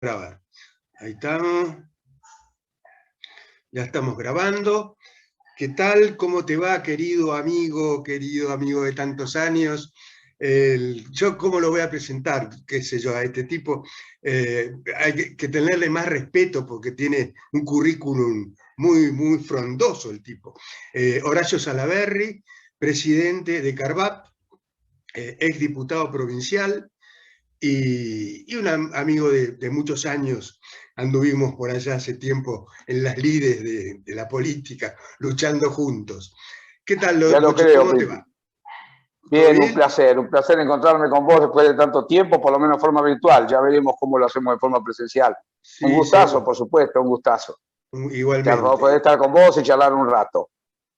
Grabar. Ahí estamos. Ya estamos grabando. ¿Qué tal? ¿Cómo te va, querido amigo de tantos años? Yo, ¿cómo lo voy a presentar? ¿Qué sé yo? A este tipo hay que tenerle más respeto porque tiene un currículum muy frondoso el tipo. Horacio Salaberry, presidente de Carvap, exdiputado provincial, y un amigo de muchos años. Anduvimos por allá hace tiempo en las lides de la política, luchando juntos. ¿Qué tal, Ya lo Lucho? creo, ¿Cómo te va? ¿Todo bien, bien? un placer encontrarme con vos después de tanto tiempo, por lo menos de forma virtual. Ya veremos cómo lo hacemos de forma presencial. Un Sí, gustazo, seguro. por supuesto, un gustazo. Poder Igualmente, estar con vos y charlar un rato.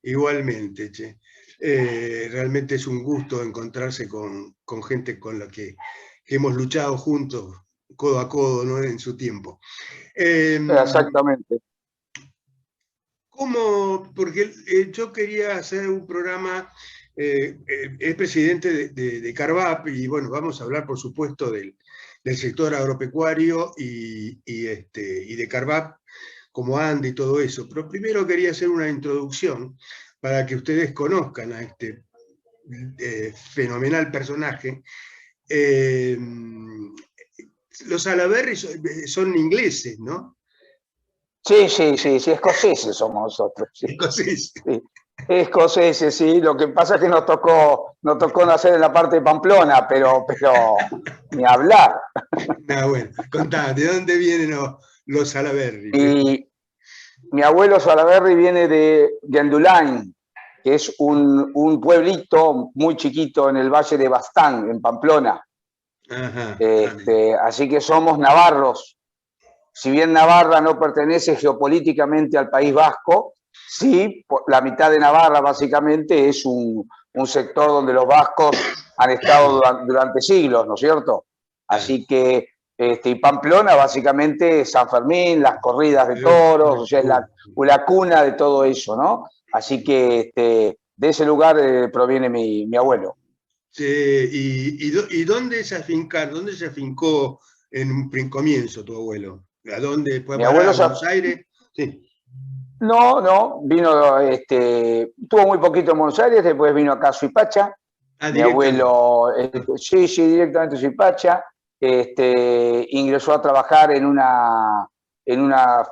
igualmente, che. Realmente es un gusto encontrarse con gente con la que hemos luchado juntos, codo a codo, ¿no? En su tiempo. Eh, Exactamente. ¿Cómo? Porque yo quería hacer un programa, es presidente de Carvap, y bueno, vamos a hablar por supuesto del sector agropecuario y de Carvap, como anda y todo eso. Pero primero quería hacer una introducción para que ustedes conozcan a este fenomenal personaje. Eh, los Salaberry son ingleses, ¿no? Sí, escoceses somos nosotros. Sí, Escoceses. sí. Escoceses, sí. Lo que pasa es que nos tocó nacer en la parte de Pamplona, pero ni hablar. Bueno, contá, ¿de dónde vienen los Salaberry? Y mi abuelo Salaberry viene de Gendulain, que es un pueblito muy chiquito en el valle de Baztán, en Pamplona. Ajá, Así que somos navarros. Si bien Navarra no pertenece geopolíticamente al País Vasco, sí, la mitad de Navarra básicamente es un sector donde los vascos han estado durante siglos, ¿no es cierto? claro. Así que, y Pamplona básicamente es San Fermín, las corridas de toros, o sea, es la cuna de todo eso, ¿no? Así que de ese lugar proviene mi abuelo. Sí, ¿y dónde se afincó en un comienzo tu abuelo? ¿A dónde fue a Mi parar? abuelo ¿A Buenos Aires? Sí. no, vino, tuvo muy poquito en Buenos Aires, después vino acá a Suipacha. Ah, Mi directamente. abuelo, Ah, sí, directamente a Suipacha. Ingresó a trabajar en una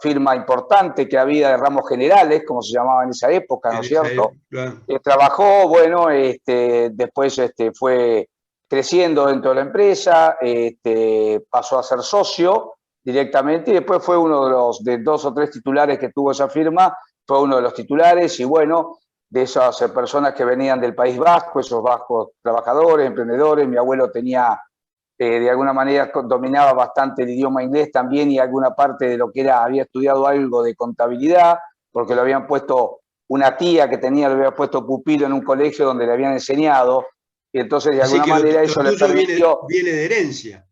firma importante que había de ramos generales, como se llamaba en esa época, ¿no en es esa cierto? época, claro. Trabajó, bueno, después fue creciendo dentro de la empresa, pasó a ser socio directamente y después fue uno de dos o tres titulares que tuvo esa firma, fue uno de los titulares y bueno, de esas personas que venían del País Vasco, esos vascos trabajadores, emprendedores. Mi abuelo tenía, de alguna manera, dominaba bastante el idioma inglés también y alguna parte de lo que era, había estudiado algo de contabilidad, porque lo habían puesto, una tía que tenía, lo había puesto pupilo en un colegio donde le habían enseñado, y entonces de Así alguna que manera lo eso le tuyo permitió. viene de herencia.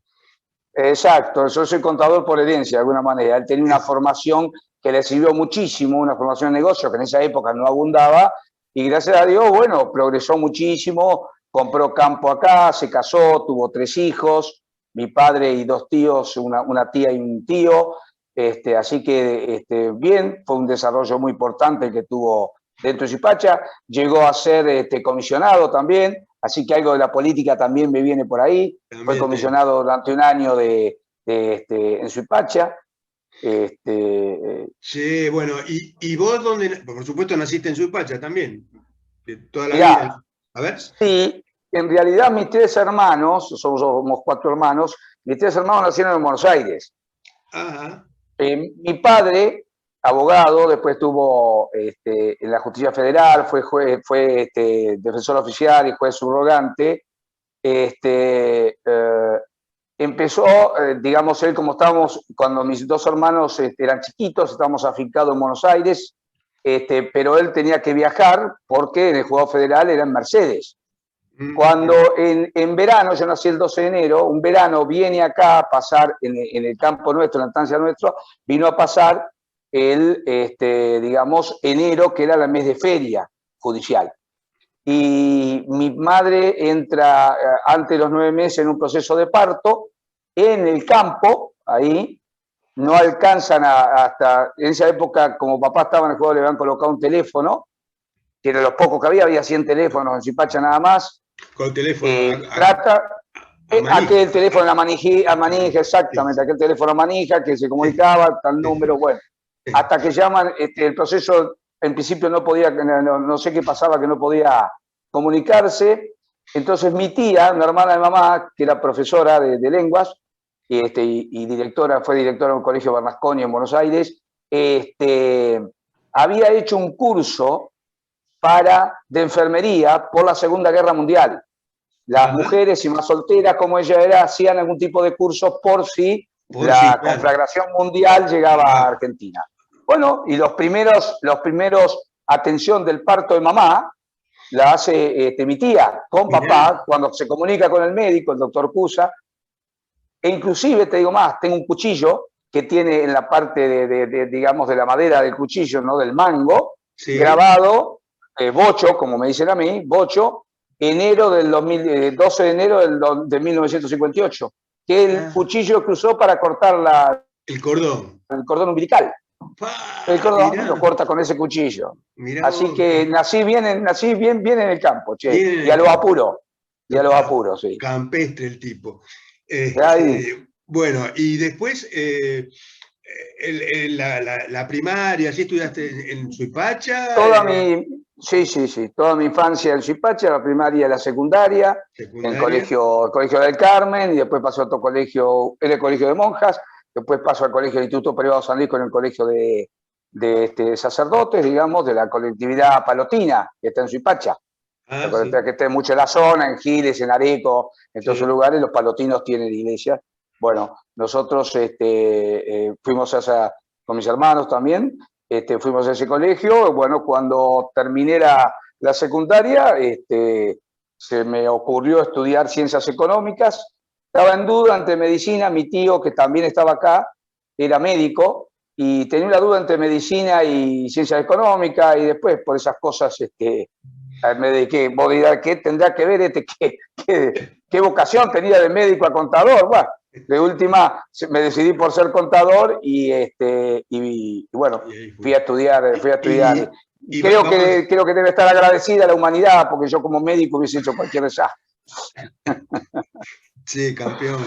Exacto, yo soy contador por herencia, de alguna manera. Él tenía una Es, formación que le sirvió muchísimo, una formación de negocio que en esa época no abundaba, y gracias a Dios, bueno, progresó muchísimo, compró campo acá, se casó, tuvo 3 hijos, mi padre y 2 tíos, una tía y un tío, así que bien, fue un desarrollo muy importante que tuvo dentro de Zipacha, llegó a ser comisionado también, así que algo de la política también me viene por ahí, fue también te... comisionado durante un año en Suipacha. Sí, bueno, ¿y vos dónde? Por supuesto naciste en Suipacha también, de toda la vida. Mirá, A ver. sí, en realidad mis 3 hermanos, somos 4 hermanos, mis 3 hermanos nacieron en Buenos Aires. Ajá. Mi padre, abogado, después estuvo en la Justicia Federal, fue defensor oficial y juez subrogante. Empezó, digamos, él como estábamos, cuando mis 2 hermanos eran chiquitos, estábamos afincados en Buenos Aires, pero él tenía que viajar porque en el Juzgado Federal era en Mercedes. Cuando Mm, en verano, yo nací el 12 de enero, un verano viene acá a pasar en el campo nuestro, en la estancia nuestra, vino a pasar digamos, enero, que era el mes de feria judicial. Y mi madre entra antes de los 9 meses en un proceso de parto en el campo, ahí, no alcanzan hasta, en esa época, como papá estaba en el juego, le habían colocado un teléfono, que era los pocos que había 100 teléfonos en Suipacha nada más. Con teléfono Aquel teléfono en la manija, exactamente, aquel teléfono manija que se comunicaba, tal número, bueno, hasta que llaman, el proceso en principio no podía, no sé qué pasaba, que no podía comunicarse. Entonces mi tía, una hermana de mamá, que era profesora de lenguas y directora, fue directora de un colegio Bernasconi en Buenos Aires, había hecho un curso de enfermería por la Segunda Guerra Mundial. Las mujeres y más solteras como ella era hacían algún tipo de curso por si la conflagración mundial llegaba a Argentina. Bueno, y los primeros atención del parto de mamá la hace mi tía con papá cuando se comunica con el médico, el doctor Cusa, e inclusive, te digo más, tengo un cuchillo que tiene en la parte digamos, de la madera del cuchillo, ¿no? Del mango, grabado, bocho, como me dicen a mí, bocho, enero del 12 de enero de 1958, que el cuchillo que usó para cortar el cordón umbilical. El cordón lo corta con ese cuchillo. Así que nací bien en el campo, che, y a los apuros. Y a los apuros, sí. Campestre el tipo. Bueno, y después la primaria, ¿sí estudiaste en Suipacha? Sí, toda mi infancia en Suipacha, la primaria y la secundaria, en el colegio del Carmen, y después pasó a otro colegio, en el colegio de monjas, después pasó al colegio del Instituto Privado San Luis con el colegio de sacerdotes, digamos, de la colectividad palotina, que está en Suipacha. Que está mucho en la zona, en Giles, en Areco, en todos esos lugares, los palotinos tienen iglesia. Bueno, nosotros fuimos con mis hermanos también, fuimos a ese colegio. Bueno, cuando terminé la secundaria, se me ocurrió estudiar ciencias económicas. Estaba en duda entre medicina, mi tío, que también estaba acá, era médico, y tenía una duda entre medicina y ciencias económicas, y después por esas cosas me dediqué. Vos dirás, ¿qué tendrá que ver qué vocación tenía de médico a contador? Bueno, de última me decidí por ser contador y bueno, fui a estudiar. Y creo que debe estar agradecida a la humanidad, porque yo como médico hubiese hecho cualquier desastre. Sí, campeón.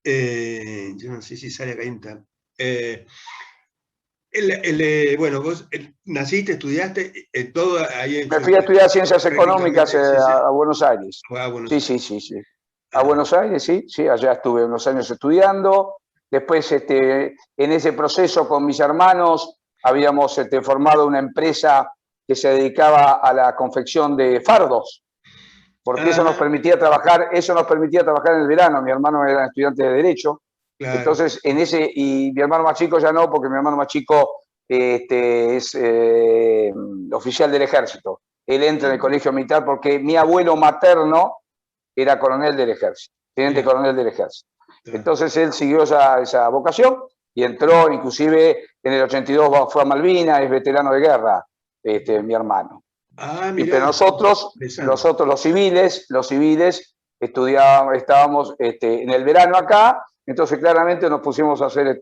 Yo no sé si sale acá. Bueno, vos naciste, estudiaste todo ahí en... Me fui a estudiar ciencias económicas a Buenos Aires. Sí. A Buenos Aires, sí, allá estuve unos años estudiando. Después, en ese proceso con mis hermanos, habíamos formado una empresa que se dedicaba a la confección de fardos, porque eso nos permitía trabajar en el verano. Mi hermano era estudiante de Derecho. Claro. Entonces, y mi hermano más chico ya no, porque mi hermano más chico es oficial del ejército. Él entra en el colegio militar porque mi abuelo materno era coronel del ejército, teniente coronel del ejército. Entonces él siguió esa vocación y entró, inclusive en el 82 fue a Malvinas, es veterano de guerra, mi hermano. Pero nosotros los civiles estábamos en el verano acá. Entonces, claramente nos pusimos a hacer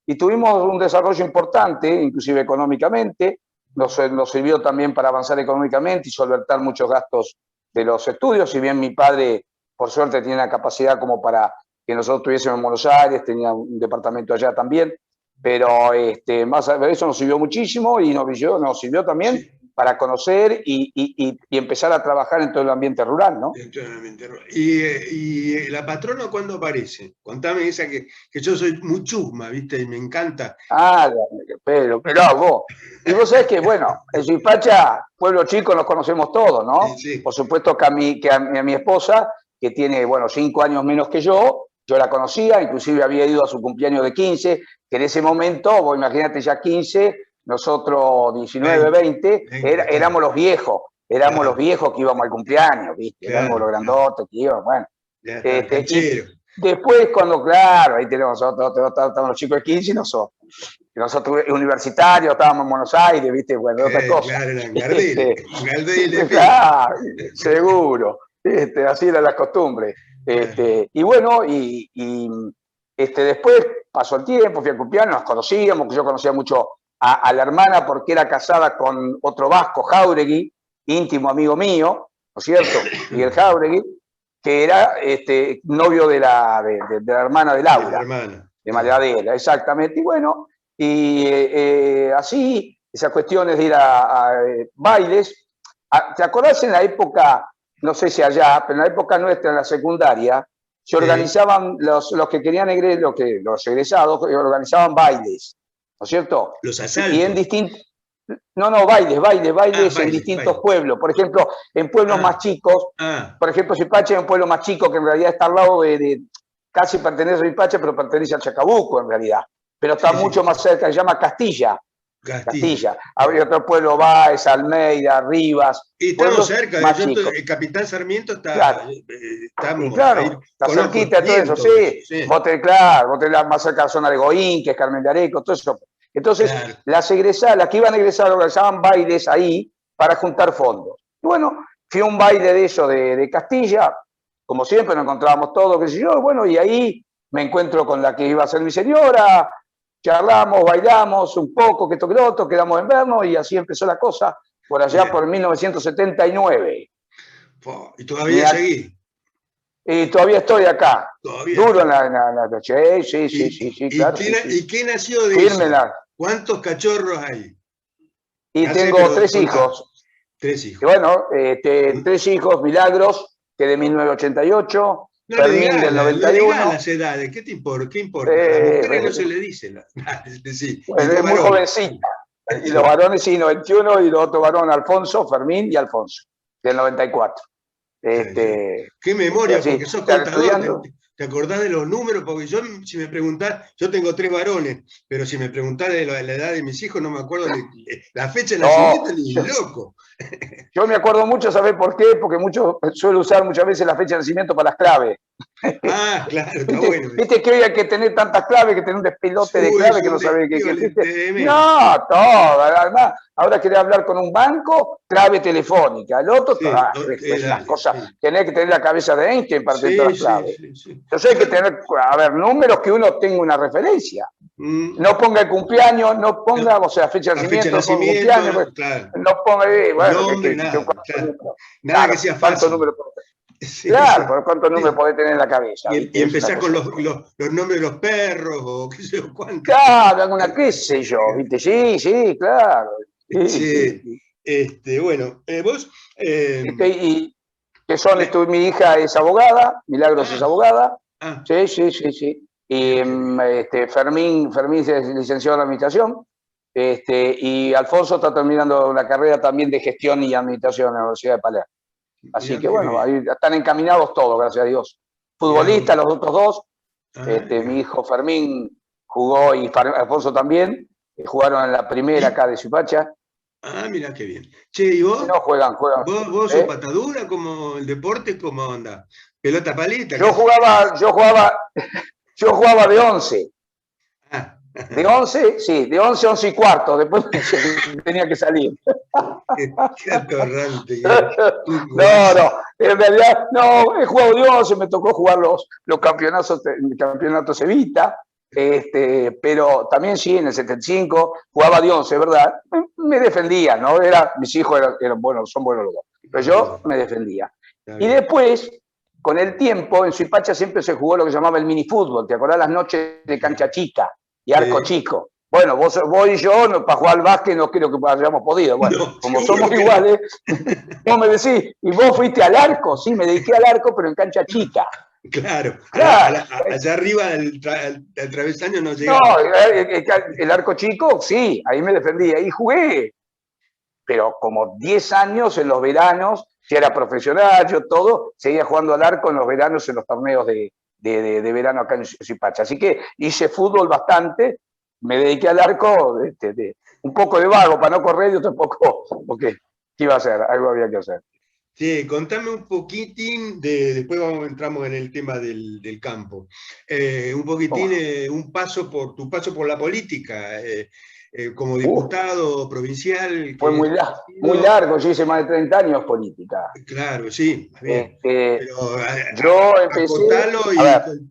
y tuvimos un desarrollo importante, inclusive económicamente. Nos sirvió también para avanzar económicamente y solventar muchos gastos de los estudios. Si bien mi padre, por suerte, tenía la capacidad como para que nosotros estuviésemos en Buenos Aires, tenía un departamento allá también, pero eso nos sirvió muchísimo y nos sirvió también para conocer y empezar a trabajar en todo el ambiente rural, ¿no? ¿Y la patrona cuándo aparece? Contame esa que yo soy muy chusma, ¿viste? Y me encanta. Pero vos. Y vos sabés que, bueno, en Suipacha, pueblo chico, nos conocemos todos, ¿no? Sí. Por supuesto que a mi esposa, que tiene, 5 años menos que yo la conocía, inclusive había ido a su cumpleaños de 15, que en ese momento, vos imagínate ya 15, nosotros 19, 20, éramos los viejos. Éramos los viejos que íbamos al cumpleaños, ¿viste? Éramos los grandotes que íbamos, bueno. Después, cuando, ahí tenemos estamos los chicos de 15 y nosotros universitarios, estábamos en Buenos Aires, ¿viste? Bueno, otra cosa. Claro, eran Gardel. Claro, seguro. Así era la costumbre. Y bueno, Después pasó el tiempo, fui al cumpleaños, nos conocíamos, yo conocía mucho a la hermana porque era casada con otro vasco, Jáuregui, íntimo amigo mío, ¿no es cierto? Miguel Jáuregui, que era novio de la hermana de Laura, de María Adela, exactamente. Y bueno, así, esas cuestiones de ir a bailes. ¿Te acordás en la época, no sé si allá, pero en la época nuestra, en la secundaria, se organizaban los que querían los egresados organizaban bailes, ¿no es cierto? Los asaltos. Y en distintos... No, bailes en distintos pueblos. Por ejemplo, en pueblos más chicos, por ejemplo, Suipacha es un pueblo más chico que en realidad está al lado casi pertenece a Suipacha, pero pertenece al Chacabuco en realidad. Pero está mucho más cerca, se llama Castilla. Castilla. Habría otro pueblo, Baez, Almeida, Rivas. Y estamos cerca, el Capitán Sarmiento está... Claro, está cerquita de todo eso, sí. Vos tenés más cerca de la zona de Goín, que es Carmen de Areco, todo eso. Entonces, las egresadas, las que iban a egresar, organizaban bailes ahí para juntar fondos. Y bueno, fui a un baile de eso de Castilla, como siempre, nos encontrábamos todos, qué sé yo, bueno, y ahí me encuentro con la que iba a ser mi señora, charlamos, bailamos un poco, que esto que lo otro, quedamos en vernos, y así empezó la cosa, por allá por 1979. ¿Y todavía seguí? Y todavía estoy acá. ¿Todavía? Duro en la noche. Sí, claro. ¿Y qué nació de eso? ¿Cuántos cachorros hay? Y tengo 3 hijos. 3 hijos. Y bueno, 3 hijos, Milagros, que de 1988, Fermín del 91. No las edades, ¿qué te importa? ¿Qué importa? A las mujeres no se le dice. Bueno, es muy jovencita. Y los varones, sí, 91, y los otros varones, Alfonso, Fermín y Alfonso, del 94. Qué memoria, porque sos contador, ¿te acordás de los números? Porque yo, si me preguntás, yo tengo 3 varones, pero si me preguntás de la edad de mis hijos, no me acuerdo la fecha de nacimiento ni loco. Yo me acuerdo mucho, ¿sabés por qué? Porque suelo usar muchas veces la fecha de nacimiento para las claves. Ah, claro, está bueno. ¿Viste que hoy hay que tener tantas claves, que tener un despelote de claves que no sabés qué es? No, todo. Además, ahora querés hablar con un banco, clave telefónica. El otro, las cosas. Tenés que tener la cabeza de Einstein para tener todas las claves. Entonces hay que tener, números que uno tenga una referencia. No ponga el cumpleaños, no ponga, o sea, fecha de nacimiento, cumpleaños, claro. No ponga, bueno, nombre, nada que sea falso. Claro, por cuántos números podés tener en la cabeza. Y empezar con los nombres de los perros, o qué sé yo cuánto. Claro, alguna, qué sé yo, ¿viste? Sí, claro. Bueno, vos... y que son, mi hija es abogada, Milagros es abogada. Sí. Y Fermín se licenció en administración. Y Alfonso está terminando una carrera también de gestión y administración en la Universidad de Palermo. Así que bueno, ahí están encaminados todos, gracias a Dios. Futbolistas, los otros dos. Mi hijo Fermín jugó, y Alfonso también, jugaron en la primera acá de Suipacha. Ah, mirá qué bien. Che, ¿y vos? No, juegan. ¿Vos sos patadura como el deporte? ¿Cómo onda? ¿Pelota paleta? Yo jugaba de 11. De 11, sí, de 11 a 11 y cuarto, después tenía que salir. Qué atorrante. No, en realidad, no, he jugado de 11, me tocó jugar los campeonatos Evita, pero también sí, en el 75, jugaba de 11, ¿verdad? Me defendía, ¿no? Mis hijos eran buenos, son buenos los dos, pero yo me defendía. Y después, con el tiempo, en Suipacha siempre se jugó lo que se llamaba el minifútbol, ¿te acordás las noches de cancha chica y arco chico? Bueno, vos y yo, para jugar al básquet no creo que hayamos podido. Bueno, como somos iguales, vos me decís, ¿y vos fuiste al arco? Sí, me dediqué al arco, pero en cancha chica. Claro. Allá arriba del travesaño no llegaba. No, el arco chico, sí, ahí me defendía. Y jugué, pero como 10 años en los veranos, si era profesional, yo todo, seguía jugando al arco en los veranos, en los torneos de verano acá en Suipacha. Así que hice fútbol bastante, me dediqué al arco, un poco de vago para no correr y otro poco, porque ¿qué iba a hacer? Algo había que hacer. Sí, contame un poquitín, después entramos en el tema del campo. Un poquitín, tu paso por la política, como diputado provincial. Fue muy largo, yo hice más de 30 años política. Claro, sí, bien. Pero yo empecé... Acotalo y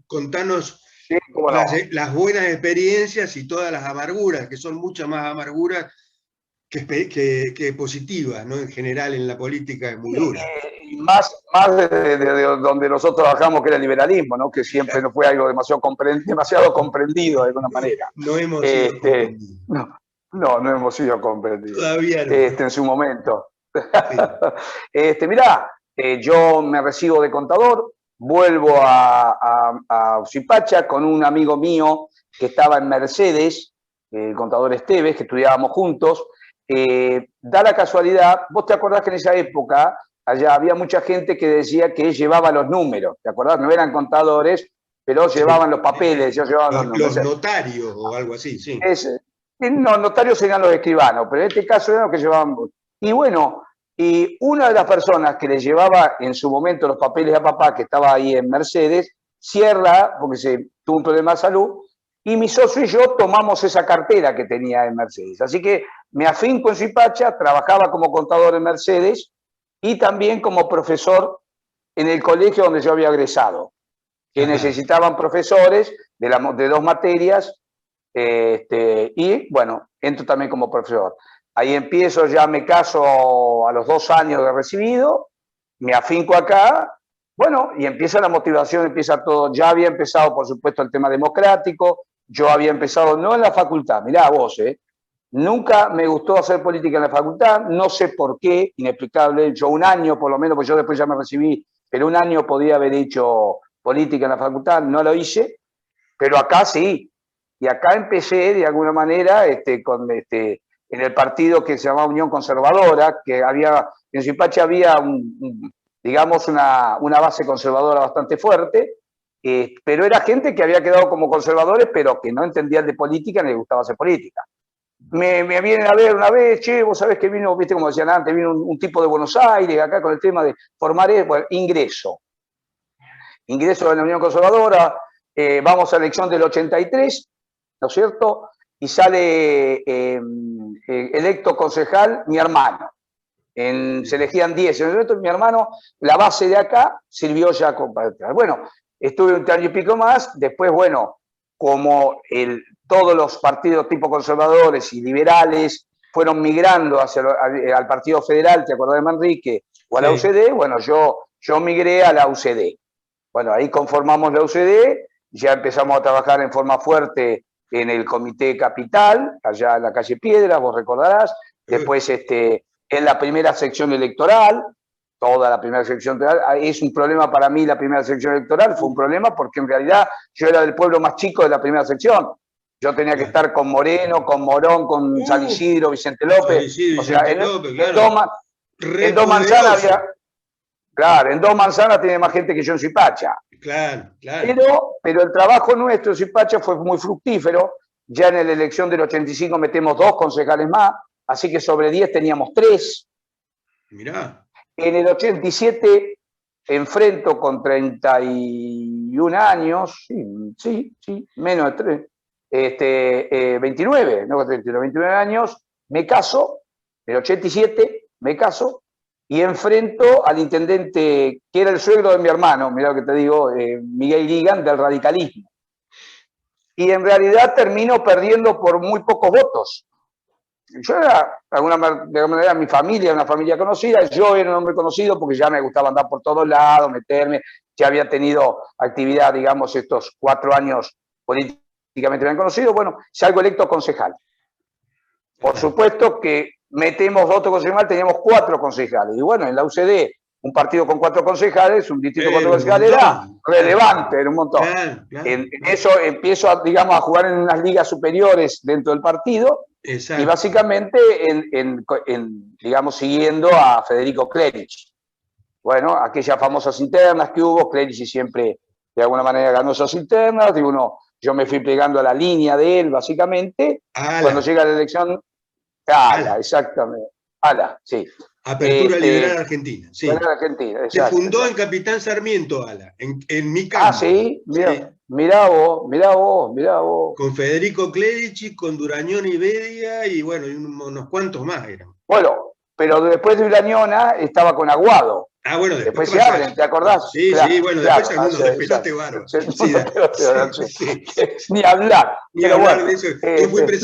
contanos Sí, cómo no. las buenas experiencias y todas las amarguras, que son muchas más amarguras que positivas, ¿no? En general en la política es muy dura. Y más de donde nosotros trabajamos, que era el liberalismo, ¿no? Que siempre no fue algo demasiado comprendido de alguna manera. No hemos sido comprendidos. No, no hemos sido comprendidos. Todavía no. En su momento. Sí. Mirá, yo me recibo de contador, vuelvo a Zipacha con un amigo mío que estaba en Mercedes, el contador Esteves, que estudiábamos juntos. Da la casualidad, vos te acordás que en esa época allá había mucha gente que decía que llevaba los números, ¿te acordás? No eran contadores, pero llevaban los papeles, llevaban los números. Los notarios o algo así, sí. No, notarios serían los escribanos, pero en este caso eran los que llevaban. Y bueno, y una de las personas que le llevaba en su momento los papeles a papá, que estaba ahí en Mercedes, cierra, porque se tuvo un problema de salud, y mi socio y yo tomamos esa cartera que tenía en Mercedes. Así que me afinco en Zipacha, trabajaba como contador en Mercedes y también como profesor en el colegio donde yo había egresado, que necesitaban profesores de 2 materias, y bueno, entro también como profesor. Ahí empiezo, ya me caso a los 2 años de recibido, me afinco acá, bueno, y empieza la motivación, empieza todo. Ya había empezado, por supuesto, el tema democrático, yo había empezado, no en la facultad, mirá vos, nunca me gustó hacer política en la facultad, no sé por qué, inexplicable, yo un año por lo menos, pues yo después ya me recibí, pero un año podía haber hecho política en la facultad, no lo hice, pero acá sí, y acá empecé de alguna manera en el partido que se llamaba Unión Conservadora, que había, en Zipacha había digamos una base conservadora bastante fuerte, pero era gente que había quedado como conservadores, pero que no entendían de política ni les gustaba hacer política. Me vienen a ver una vez, che, vos sabés que vino, viste como decían antes, vino un tipo de Buenos Aires acá con el tema de formar, bueno, ingreso en la Unión Conservadora, vamos a la elección del 83, ¿no es cierto? Y sale electo concejal mi hermano. Se elegían 10. En el momento mi hermano, la base de acá, sirvió ya con... Bueno, estuve un año y pico más, después, bueno, como todos los partidos tipo conservadores y liberales fueron migrando al Partido Federal, ¿te acordás de Manrique? O a la UCD, bueno, yo migré a la UCD. Bueno, ahí conformamos la UCD, ya empezamos a trabajar en forma fuerte en el Comité Capital, allá en la calle Piedras, vos recordarás, después en la primera sección electoral, toda la primera sección electoral, es un problema para mí la primera sección electoral, fue un problema porque en realidad yo era del pueblo más chico de la primera sección, yo tenía que estar con Moreno, con Morón, con San Isidro, Vicente López, o sea, en 2 manzanas había... Claro, en 2 manzanas tiene más gente que yo en Zipacha. Claro, claro. Pero el trabajo nuestro en Zipacha fue muy fructífero. Ya en la elección del 85 metemos 2 concejales más, así que sobre 10 teníamos 3. Mirá. En el 87 enfrento con 31 años, sí, menos de 3, 29, no 31, 29 años, me caso, en el 87 me caso, y enfrento al intendente, que era el suegro de mi hermano, mirá lo que te digo, Miguel Guigan, del radicalismo. Y en realidad termino perdiendo por muy pocos votos. Yo era, de alguna manera, mi familia, una familia conocida, yo era un hombre conocido porque ya me gustaba andar por todos lados, meterme, ya había tenido actividad, digamos, estos 4 años políticamente bien conocidos, bueno, salgo electo concejal. Por supuesto que metemos otro concejal, teníamos 4 concejales. Y bueno, en la UCD, un partido con 4 concejales, un distrito con 4 concejales, era relevante, era un montón. En eso empiezo, digamos, a jugar en unas ligas superiores dentro del partido. Exacto. Y básicamente, digamos, siguiendo a Federico Clerici. Bueno, aquellas famosas internas que hubo, Clerici siempre, de alguna manera, ganó esas internas. Yo me fui pegando a la línea de él, básicamente. Cuando llega la elección... ALA, exactamente. ALA, sí. Apertura Liberal Argentina. Sí. Liberal Argentina, exacto. Se fundó en Capitán Sarmiento, ALA, en mi campo. Sí, mirá vos. Con Federico Clerici, con Durañón y Bedia, y bueno, y unos cuantos más eran. Bueno, pero después de Urañona estaba con Aguado. Ah, bueno, Después después se pasó abren, ¿te acordás? Sí, Claro, sí, bueno, claro, después se armó unos despelotes bárbaros. Sí, sí, Ni hablar. ni Pero hablar bueno, de eso.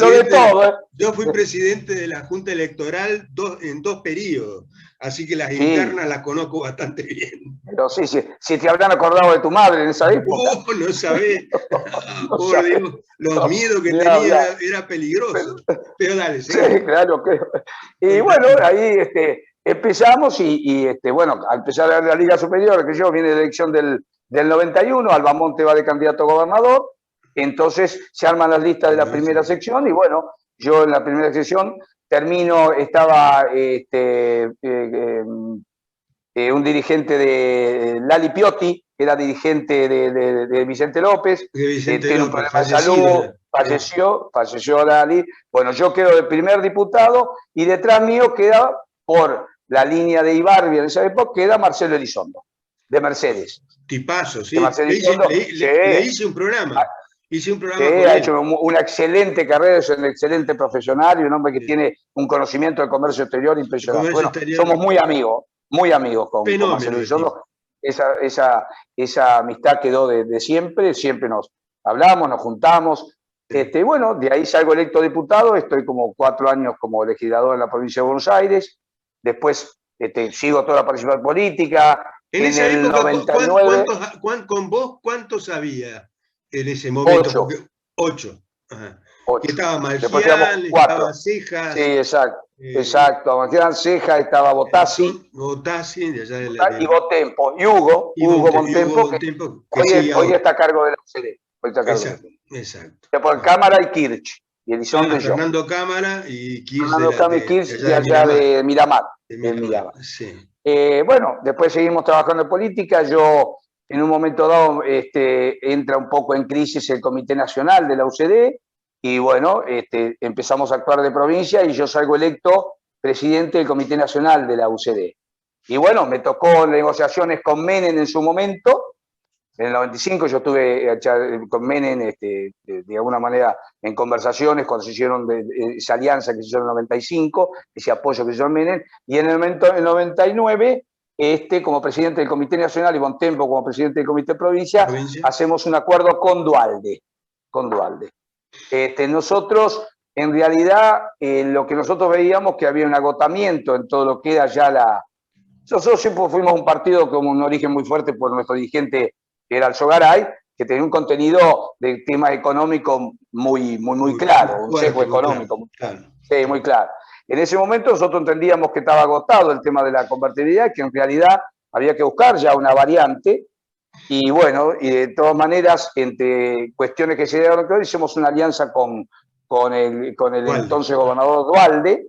lo de todo, ¿eh? Yo fui presidente de la Junta Electoral en 2 periodos, así que las Sí, internas las conozco bastante bien. pero sí, sí, si te habrán acordado de tu madre en esa época. No sabés, No por sabes, Dios, los no, miedos que ni tenía hablar. era peligroso. Pero dale, Sí, seguí. claro que. Y bueno, Contame. ahí empezamos bueno, al empezar la Liga Superior, que yo viene de elección del 91, Albamonte va de candidato a gobernador, entonces se arman las listas de la No primera sabía. sección y bueno, yo en la primera sección termino, estaba un dirigente de Lali Piotti, que era dirigente de Vicente López, De Vicente tiene un López, problema de fallecido salud, ya. Sí. falleció Lali. Bueno, yo quedo de primer diputado y detrás mío queda, por la línea de Ibarbi en esa época, queda Marcelo Elizondo, de Mercedes. Tipazo, Que sí. Marcelo Elizondo, sí, Le hice un programa. Hice un sí, programa con ha hecho él. una excelente carrera, es un excelente profesional y un hombre que Sí. tiene un conocimiento del comercio exterior El impresionante. comercio Bueno, exterior, somos muy amigos con fenómeno Marcelo de tipo. Elizondo. Esa amistad quedó de siempre, siempre nos hablamos, nos juntamos. Sí. Bueno, de ahí salgo electo diputado, estoy como 4 años como legislador en la provincia de Buenos Aires, después sigo toda la participación política, En en esa el época, 99, con vos, cuántos había en ese momento? 8, Porque 8. Ajá. Que 8. estaba Después quedamos Malgian, estaba 4. Sí, Cejas, exacto, eh, exacto. Quedan Ceja, estaba Botassi, Otassi, de allá y Botempo, y Hugo Y Hugo Bontempo, que Bontempo, que sigue hoy ahora. está a cargo de la UCD. Hoy está a cargo de la Exacto, UCD. exacto. Después Cámara y Kirch, y Elizondo y yo. Fernando Cámara y Kirch Fernando Cámara y de Kirch allá de de allá Miramar. de Miramar. De De Miramar, Miramar. sí. Bueno, después seguimos trabajando en política. Yo, en un momento dado, entra un poco en crisis el Comité Nacional de la UCD y bueno, empezamos a actuar de provincia y yo salgo electo presidente del Comité Nacional de la UCD. Y bueno, me tocó negociaciones con Menem en su momento. En el 95 yo estuve con Menem, de alguna manera, en conversaciones cuando se hicieron esa alianza que se hizo en el 95, ese apoyo que se hizo en Menem, y en el 99, como presidente del Comité Nacional y Bontempo como presidente del Comité Provincia, Provincia. hacemos un acuerdo con Dualde. Con Dualde. Nosotros, en realidad, lo que nosotros veíamos que había un agotamiento en todo lo que era ya la... Nosotros siempre fuimos un partido con un origen muy fuerte por nuestro dirigente, que era Alzogaray, que tenía un contenido de temas económicos muy claro, un sesgo Fuerte, muy claro. económico muy claro. Claro. Sí, muy claro. En ese momento nosotros entendíamos que estaba agotado el tema de la convertibilidad, que en realidad había que buscar ya una variante. Y bueno, y de todas maneras, entre cuestiones que se dieron, hicimos una alianza con el ¿Cuál? entonces gobernador Dualde,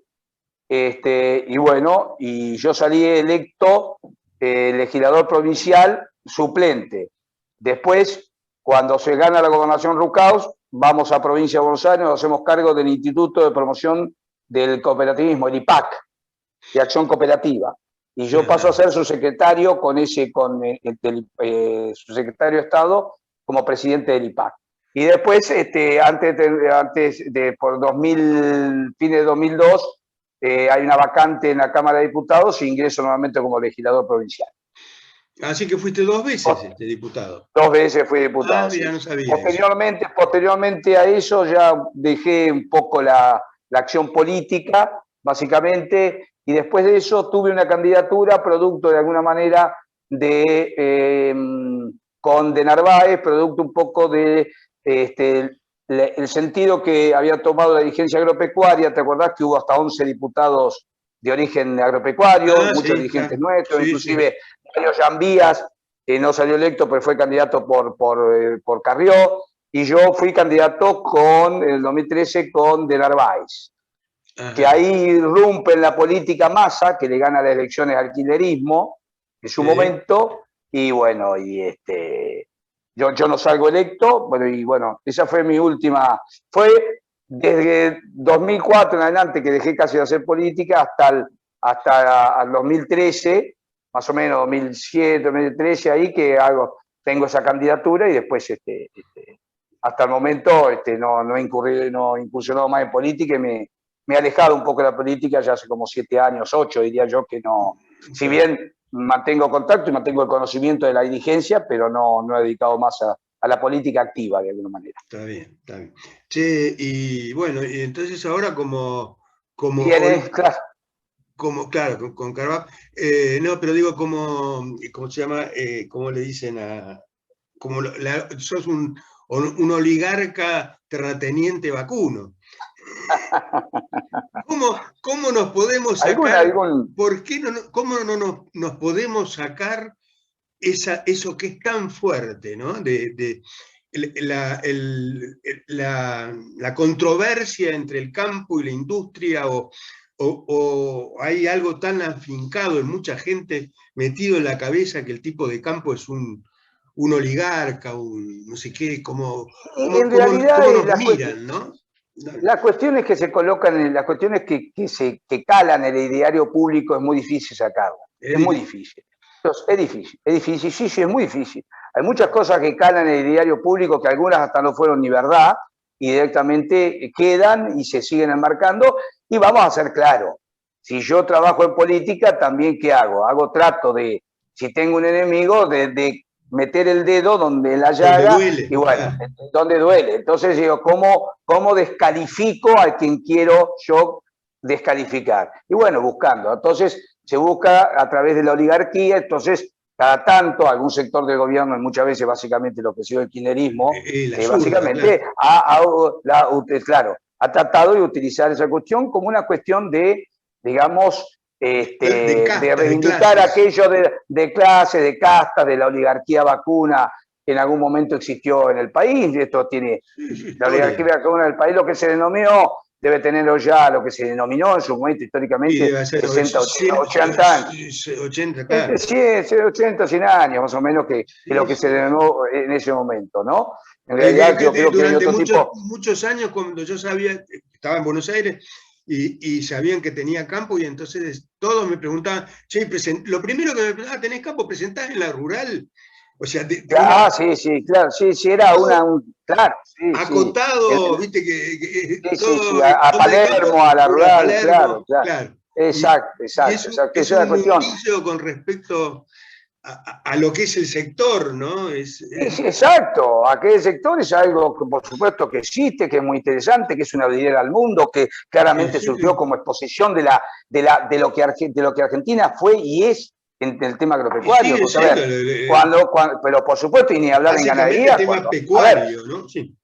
y bueno, y yo salí electo legislador provincial suplente. Después, cuando se gana la gobernación Rucaus, vamos a provincia de Buenos Aires, nos hacemos cargo del Instituto de Promoción del Cooperativismo, el IPAC, de Acción Cooperativa. Y yo paso a ser su secretario su secretario de Estado como presidente del IPAC. Y después, por fines de 2002, hay una vacante en la Cámara de Diputados e ingreso nuevamente como legislador provincial. Así que fuiste 2 veces diputado. 2 veces fui Ah, diputado, sí. mira, no sabía eso. Posteriormente a eso ya dejé un poco la acción política, básicamente, y después de eso tuve una candidatura producto de alguna manera con de Narváez, producto un poco de el sentido que había tomado la dirigencia agropecuaria. ¿Te acordás que hubo hasta 11 diputados de origen agropecuario, Ah, muchos sí, dirigentes claro. nuestros, Sí, sí. inclusive Mario Yambías, que no salió electo, pero fue candidato por Carrió, y yo fui candidato en el 2013 con de Narváez, que Ajá. ahí irrumpe en la política Massa, que le gana las elecciones al kirchnerismo en su Sí. momento, y bueno, yo no salgo electo, bueno, y bueno, esa fue mi última, fue desde 2004 en adelante que dejé casi de hacer política hasta el 2013, más o menos 2007, 2013, ahí que tengo esa candidatura y después hasta el momento no he incursionado más en política y me he alejado un poco de la política ya hace como 7 años, 8, diría yo, que no. Si Claro. bien mantengo contacto y mantengo el conocimiento de la dirigencia, pero no he dedicado más a la política activa de alguna manera. Está bien, está bien. Che, y bueno, y entonces ahora Tiene, claro. claro, con Carvajal, no, pero digo ¿cómo se llama? ¿Cómo le dicen a...? Sos un oligarca terrateniente vacuno. ¿Cómo nos podemos sacar? ¿Por qué cómo no nos podemos sacar eso que es tan fuerte, ¿no? La controversia entre el campo y la industria, o hay algo tan afincado en mucha gente metido en la cabeza que el tipo de campo es un oligarca, un no sé qué, cómo nos miran, ¿no? Las cuestiones que se colocan, las cuestiones que calan en el ideario público es muy difícil sacarlas. Es muy difícil. Entonces, es difícil, sí, es muy difícil. Hay muchas cosas que calan en el ideario público que algunas hasta no fueron ni verdad y directamente quedan y se siguen enmarcando. Y vamos a ser claros, si yo trabajo en política, también ¿qué hago? Trato de, si tengo un enemigo, de meter el dedo donde la llaga, duele, y bueno, donde duele. Entonces digo, ¿cómo descalifico a quien quiero yo descalificar? Y bueno, buscando. Entonces se busca a través de la oligarquía, entonces cada tanto algún sector del gobierno, y muchas veces básicamente lo que sigue el kirchnerismo, básicamente claro, ha tratado de utilizar esa cuestión como una cuestión de, digamos, de reivindicar aquello de clase, de casta, de la oligarquía vacuna que en algún momento existió en el país. Esto tiene la oligarquía vacuna del país, lo que se denominó, debe tenerlo ya, lo que se denominó en su momento históricamente, 60, 80 años. 80, 100 años más o menos, que lo que se denominó en ese momento, ¿no? En realidad yo creo que hay otro muchos años, cuando yo sabía, estaba en Buenos Aires, y sabían que tenía campo, y entonces todos me preguntaban, che, lo primero que me preguntaban, ¿tenés campo? ¿Presentás en la rural? O sea, sí, claro, sí, era claro, sí, acotado, sí. viste que todo, a Palermo, a la rural, Palermo, claro. Exacto. Es un inicio con respecto a lo que es el sector, ¿no? Exacto, aquel sector es algo que por supuesto que existe, que es muy interesante, que es una vidriera al mundo, que claramente surgió como exposición de lo que Argentina fue y es en el tema agropecuario. Pero por supuesto, y ni hablar en ganadería. Tema pecuario, ¿no? Sí.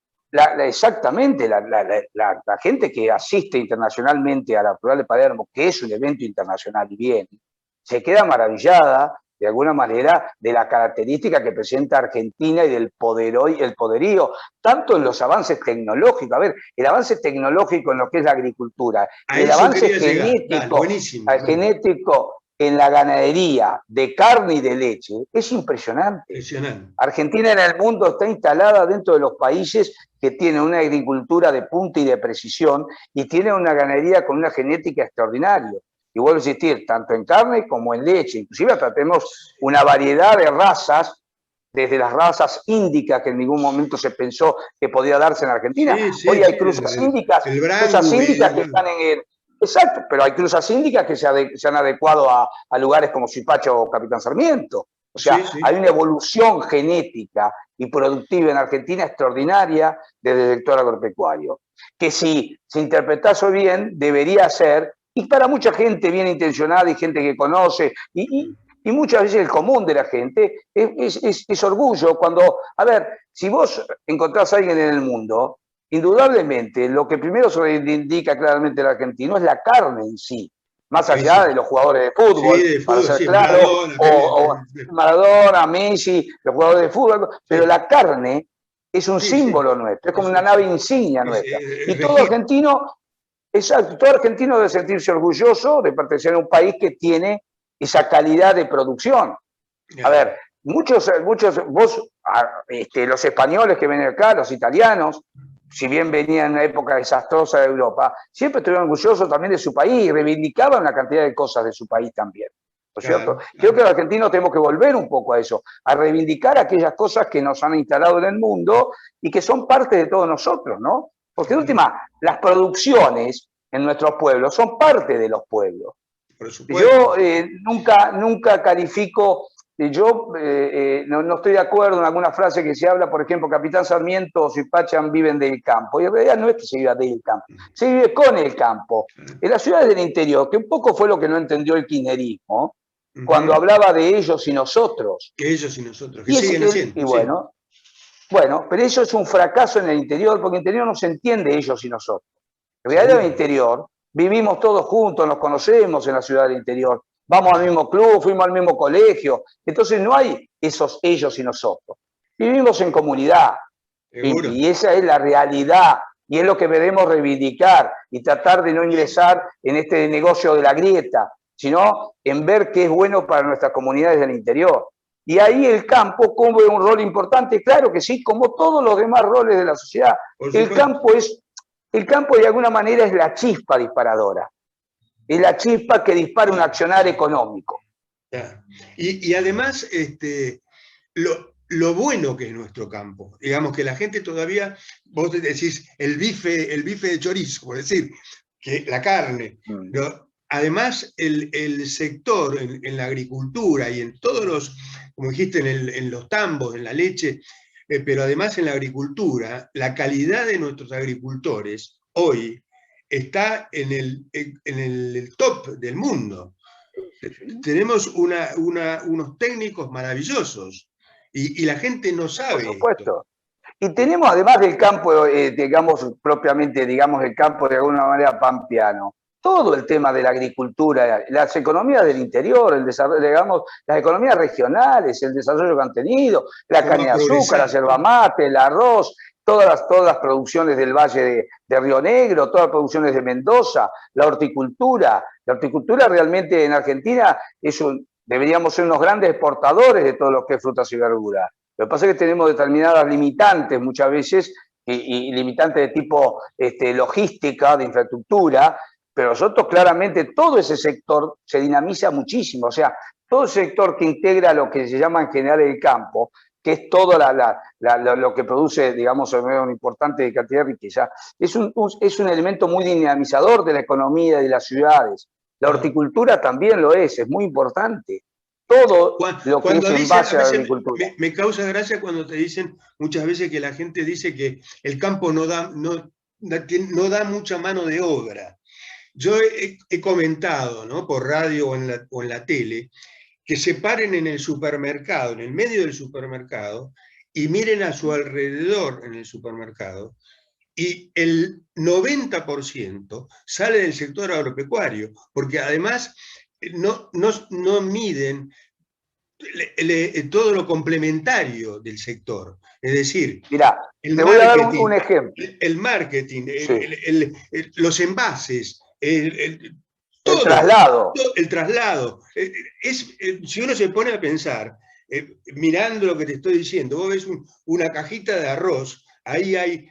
Exactamente, la gente que asiste internacionalmente a la Rural de Palermo, que es un evento internacional y bien, se queda maravillada de alguna manera de la característica que presenta Argentina y del poderío, tanto en los avances tecnológicos, el avance tecnológico en lo que es la agricultura, el avance genético en la ganadería de carne y de leche, es impresionante. Argentina en el mundo está instalada dentro de los países que tienen una agricultura de punta y de precisión y tienen una ganadería con una genética extraordinaria. Y vuelvo a insistir, tanto en carne como en leche. Inclusive hasta tenemos una variedad de razas, desde las razas índicas que en ningún momento se pensó que podía darse en Argentina. Hoy hay cruzas índicas que están en el... Exacto, pero hay cruzas índicas que se han adecuado a lugares como Suipacha o Capitán Sarmiento. O sea, hay una evolución genética y productiva en Argentina extraordinaria desde el sector agropecuario, que si se interpretase bien, debería ser, y para mucha gente bien intencionada y gente que conoce, y muchas veces el común de la gente, es orgullo cuando, si vos encontrás a alguien en el mundo, indudablemente lo que primero se reivindica claramente el argentino es la carne en sí, más allá de los jugadores de fútbol, para ser claro, o Maradona, Messi, los jugadores de fútbol, pero la carne es un símbolo nuestro, es como una nave insignia nuestra. Y todo argentino... Exacto, todo argentino debe sentirse orgulloso de pertenecer a un país que tiene esa calidad de producción. Muchos los españoles que vienen acá, los italianos, si bien venían en una época desastrosa de Europa, siempre estuvieron orgullosos también de su país, reivindicaban una cantidad de cosas de su país también. ¿No es cierto? Creo que los argentinos tenemos que volver un poco a eso, a reivindicar aquellas cosas que nos han instalado en el mundo y que son parte de todos nosotros, ¿no? Porque de última, las producciones en nuestros pueblos son parte de los pueblos. por supuesto. Yo nunca califico, no estoy de acuerdo en alguna frase que se habla, por ejemplo, Capitán Sarmiento o Suipacha viven del campo, y en realidad no es que se viva del campo, se vive con el campo. En las ciudades del interior, que un poco fue lo que no entendió el kirchnerismo, cuando hablaba de ellos y nosotros. Que ellos y nosotros, que siguen haciendo. Y bueno, pero eso es un fracaso en el interior, porque en el interior no se entiende ellos y nosotros. En realidad, en el interior vivimos todos juntos, nos conocemos en la ciudad del interior, vamos al mismo club, fuimos al mismo colegio, entonces no hay esos ellos y nosotros. Vivimos en comunidad, y esa es la realidad, y es lo que debemos reivindicar y tratar de no ingresar en este negocio de la grieta, sino en ver qué es bueno para nuestras comunidades del interior. Y ahí el campo cumple un rol importante, claro que sí, como todos los demás roles de la sociedad. El campo de alguna manera es la chispa disparadora, es la chispa que dispara un accionar económico. Y además, lo bueno que es nuestro campo, digamos que la gente todavía, vos decís el bife de chorizo, por decir, que la carne, pero además el sector en la agricultura y en todos los, como dijiste, en los tambos, en la leche, pero además en la agricultura, la calidad de nuestros agricultores hoy está en el top del mundo. Tenemos unos técnicos maravillosos y la gente no sabe. Por supuesto. Esto. Y tenemos además del campo, digamos, propiamente, digamos, el campo de alguna manera pampeano, todo el tema de la agricultura, las economías del interior, el desarrollo, digamos, las economías regionales, el desarrollo que han tenido, la caña de azúcar, la yerba mate, el arroz, todas las producciones del Valle de Río Negro, todas las producciones de Mendoza, la horticultura. La horticultura realmente en Argentina deberíamos ser unos grandes exportadores de todo lo que es frutas y verduras. Lo que pasa es que tenemos determinadas limitantes muchas veces, y limitantes de tipo logística, de infraestructura, pero nosotros claramente todo ese sector se dinamiza muchísimo, o sea, todo el sector que integra lo que se llama en general el campo, que es todo lo que produce, digamos, una importante cantidad de riqueza, es un elemento muy dinamizador de la economía de las ciudades. La horticultura también lo es muy importante. Todo lo que es en base a la agricultura. Me causa gracia cuando te dicen muchas veces que la gente dice que el campo no da mucha mano de obra. Yo he comentado, ¿no?, por radio o en la tele, que se paren en el supermercado, en el medio del supermercado, y miren a su alrededor en el supermercado, y el 90% sale del sector agropecuario, porque además no miden todo lo complementario del sector. Es decir, mirá, te voy a dar un ejemplo. El marketing, sí, los envases, todo, traslado. El traslado. Si uno se pone a pensar, mirando lo que te estoy diciendo, vos ves una cajita de arroz, ahí hay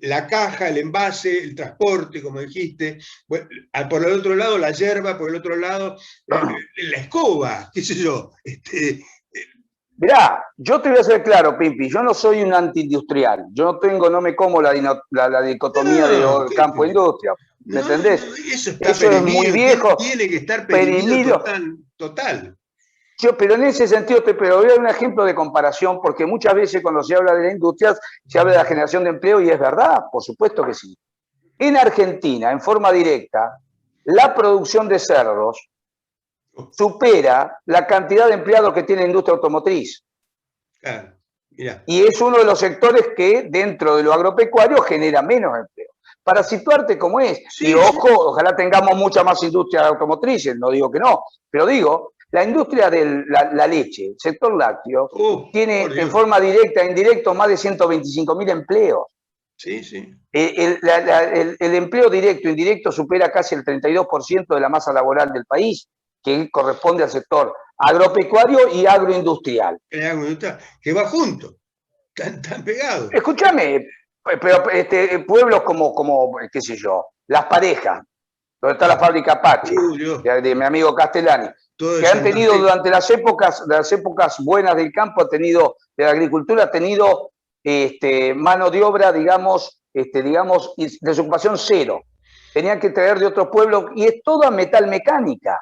la caja, el envase, el transporte, como dijiste, por el otro lado la yerba, por el otro lado la escoba, qué sé yo. Mirá, yo te voy a ser claro, Pimpi, yo no soy un antiindustrial, yo no me como la dicotomía de campo e industria, ¿me entendés? Eso es muy viejo. Tiene que estar perimido total. Pero en ese sentido, pero voy a dar un ejemplo de comparación, porque muchas veces cuando se habla de la industria, se habla de la generación de empleo, y es verdad, por supuesto que sí. En Argentina, en forma directa, la producción de cerdos supera la cantidad de empleados que tiene la industria automotriz. Claro, mirá. Y es uno de los sectores que dentro de lo agropecuario genera menos empleo. Para situarte como es, sí, y ojo, sí, ojalá tengamos mucha más industria automotriz, no digo que no, pero digo, la industria de la leche, el sector lácteo, tiene en forma directa e indirecta más de 125.000 empleos. Sí, sí. El empleo directo e indirecto supera casi el 32% de la masa laboral del país, que corresponde al sector agropecuario y agroindustrial. Que va junto, tan pegado. Escúchame, pero pueblos como, qué sé yo, Las Parejas, donde está la fábrica Apache, de mi amigo Castellani, que han tenido durante las épocas buenas del campo, de la agricultura, ha tenido mano de obra, digamos, desocupación cero. Tenían que traer de otros pueblos, y es toda metal mecánica.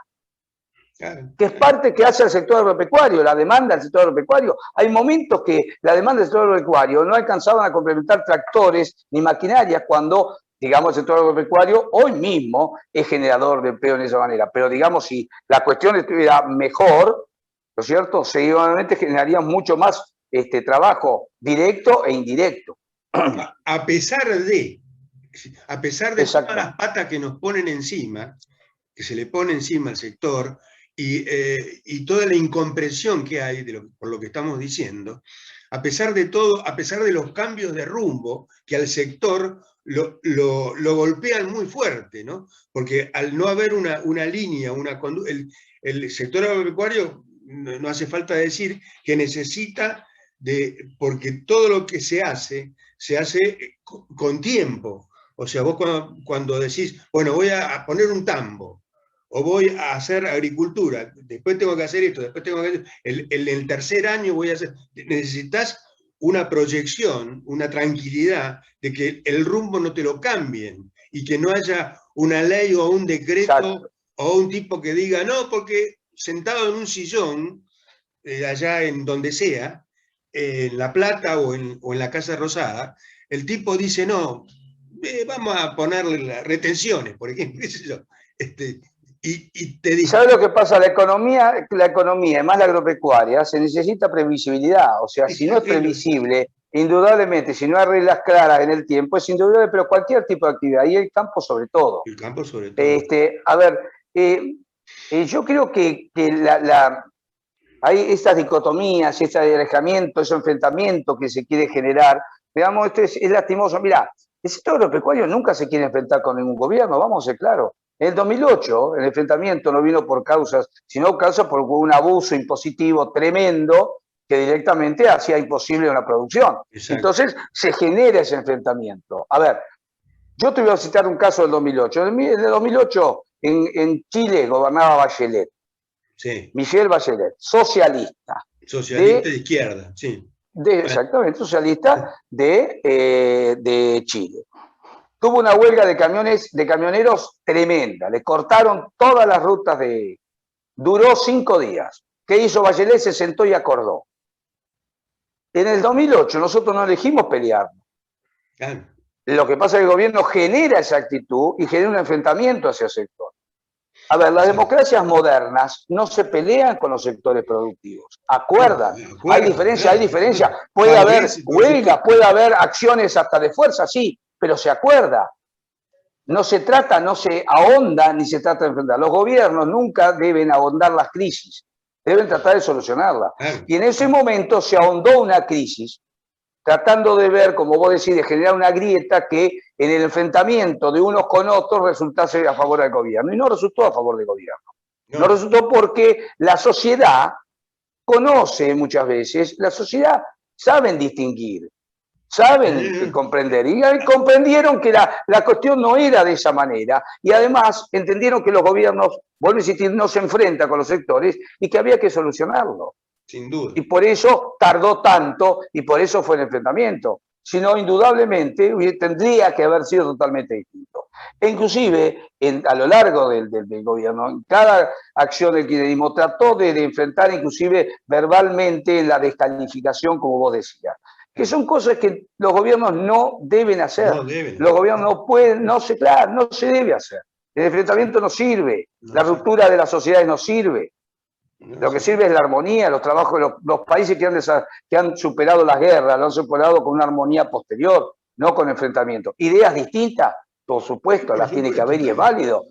Claro. que es parte que hace el sector agropecuario, la demanda del sector agropecuario. Hay momentos que la demanda del sector agropecuario no alcanzaban a complementar tractores ni maquinarias cuando, digamos, el sector agropecuario hoy mismo es generador de empleo en esa manera. Pero, digamos, si la cuestión estuviera mejor, ¿no es cierto?, seguramente generaría mucho más trabajo directo e indirecto. A pesar de todas las patas que nos ponen encima, que se le pone encima al sector, y toda la incomprensión que hay por lo que estamos diciendo, a pesar de todo, a pesar de los cambios de rumbo que al sector lo golpean muy fuerte, ¿no? Porque al no haber una línea, el sector agropecuario, no hace falta decir que necesita porque todo lo que se hace con tiempo. O sea, vos cuando decís, bueno, voy a poner un tambo, o voy a hacer agricultura, después tengo que hacer esto, después tengo que hacer, el tercer año voy a hacer, necesitas una proyección, una tranquilidad de que el rumbo no te lo cambien y que no haya una ley o un decreto. Exacto. O un tipo que diga, no, porque sentado en un sillón, allá en donde sea, en La Plata o en la Casa Rosada, el tipo dice, no, vamos a ponerle las retenciones, por ejemplo, qué sé yo. Y te dice, ¿sabes lo que pasa? La economía, más la agropecuaria, se necesita previsibilidad. O sea, si no es previsible, indudablemente, si no hay reglas claras en el tiempo, es indudable, pero cualquier tipo de actividad, y el campo sobre todo. El campo sobre todo. A ver, yo creo que hay estas dicotomías, este alejamiento, ese enfrentamiento que se quiere generar. Digamos, esto es lastimoso. Mirá, el sector agropecuario nunca se quiere enfrentar con ningún gobierno, vamos a ser claros. En el 2008, el enfrentamiento no vino por causas, sino causas por un abuso impositivo tremendo que directamente hacía imposible una producción. Exacto. Entonces, se genera ese enfrentamiento. A ver, yo te voy a citar un caso del 2008. En el 2008, en Chile gobernaba Bachelet. Sí. Michelle Bachelet, socialista. Socialista de izquierda, sí. Exactamente, socialista de Chile. Tuvo una huelga de camioneros tremenda, le cortaron todas las rutas duró 5 días. ¿Qué hizo Bachelet? Se sentó y acordó. En el 2008 nosotros no elegimos pelearnos. Claro. Lo que pasa es que el gobierno genera esa actitud y genera un enfrentamiento hacia el sector. A ver, las democracias modernas no se pelean con los sectores productivos. Acuerdan. Hay diferencia. Puede haber huelga, puede haber acciones hasta de fuerza, sí, pero se acuerda. No se trata, no se ahonda, ni se trata de enfrentar. Los gobiernos nunca deben ahondar las crisis, deben tratar de solucionarlas. Y en ese momento se ahondó una crisis, tratando de ver, como vos decís, de generar una grieta que en el enfrentamiento de unos con otros resultase a favor del gobierno. Y no resultó a favor del gobierno. No resultó porque la sociedad conoce muchas veces, la sociedad saben distinguir, saben comprender. Y comprendieron que la cuestión no era de esa manera. Y además entendieron que los gobiernos, vuelvo a insistir, no se enfrentan con los sectores y que había que solucionarlo. Sin duda. Y por eso tardó tanto y por eso fue el enfrentamiento. Si no, indudablemente tendría que haber sido totalmente distinto. E inclusive, a lo largo del gobierno, en cada acción del kirchnerismo trató de enfrentar inclusive verbalmente la descalificación, como vos decías. Que son cosas que los gobiernos no deben hacer. No deben. Los gobiernos no pueden, no se debe hacer. El enfrentamiento no sirve. La ruptura de las sociedades no sirve. Lo que sirve es la armonía, los trabajos, los países que han superado las guerras, lo han superado con una armonía posterior, no con enfrentamiento. Ideas distintas, por supuesto, las tiene que haber y es válido,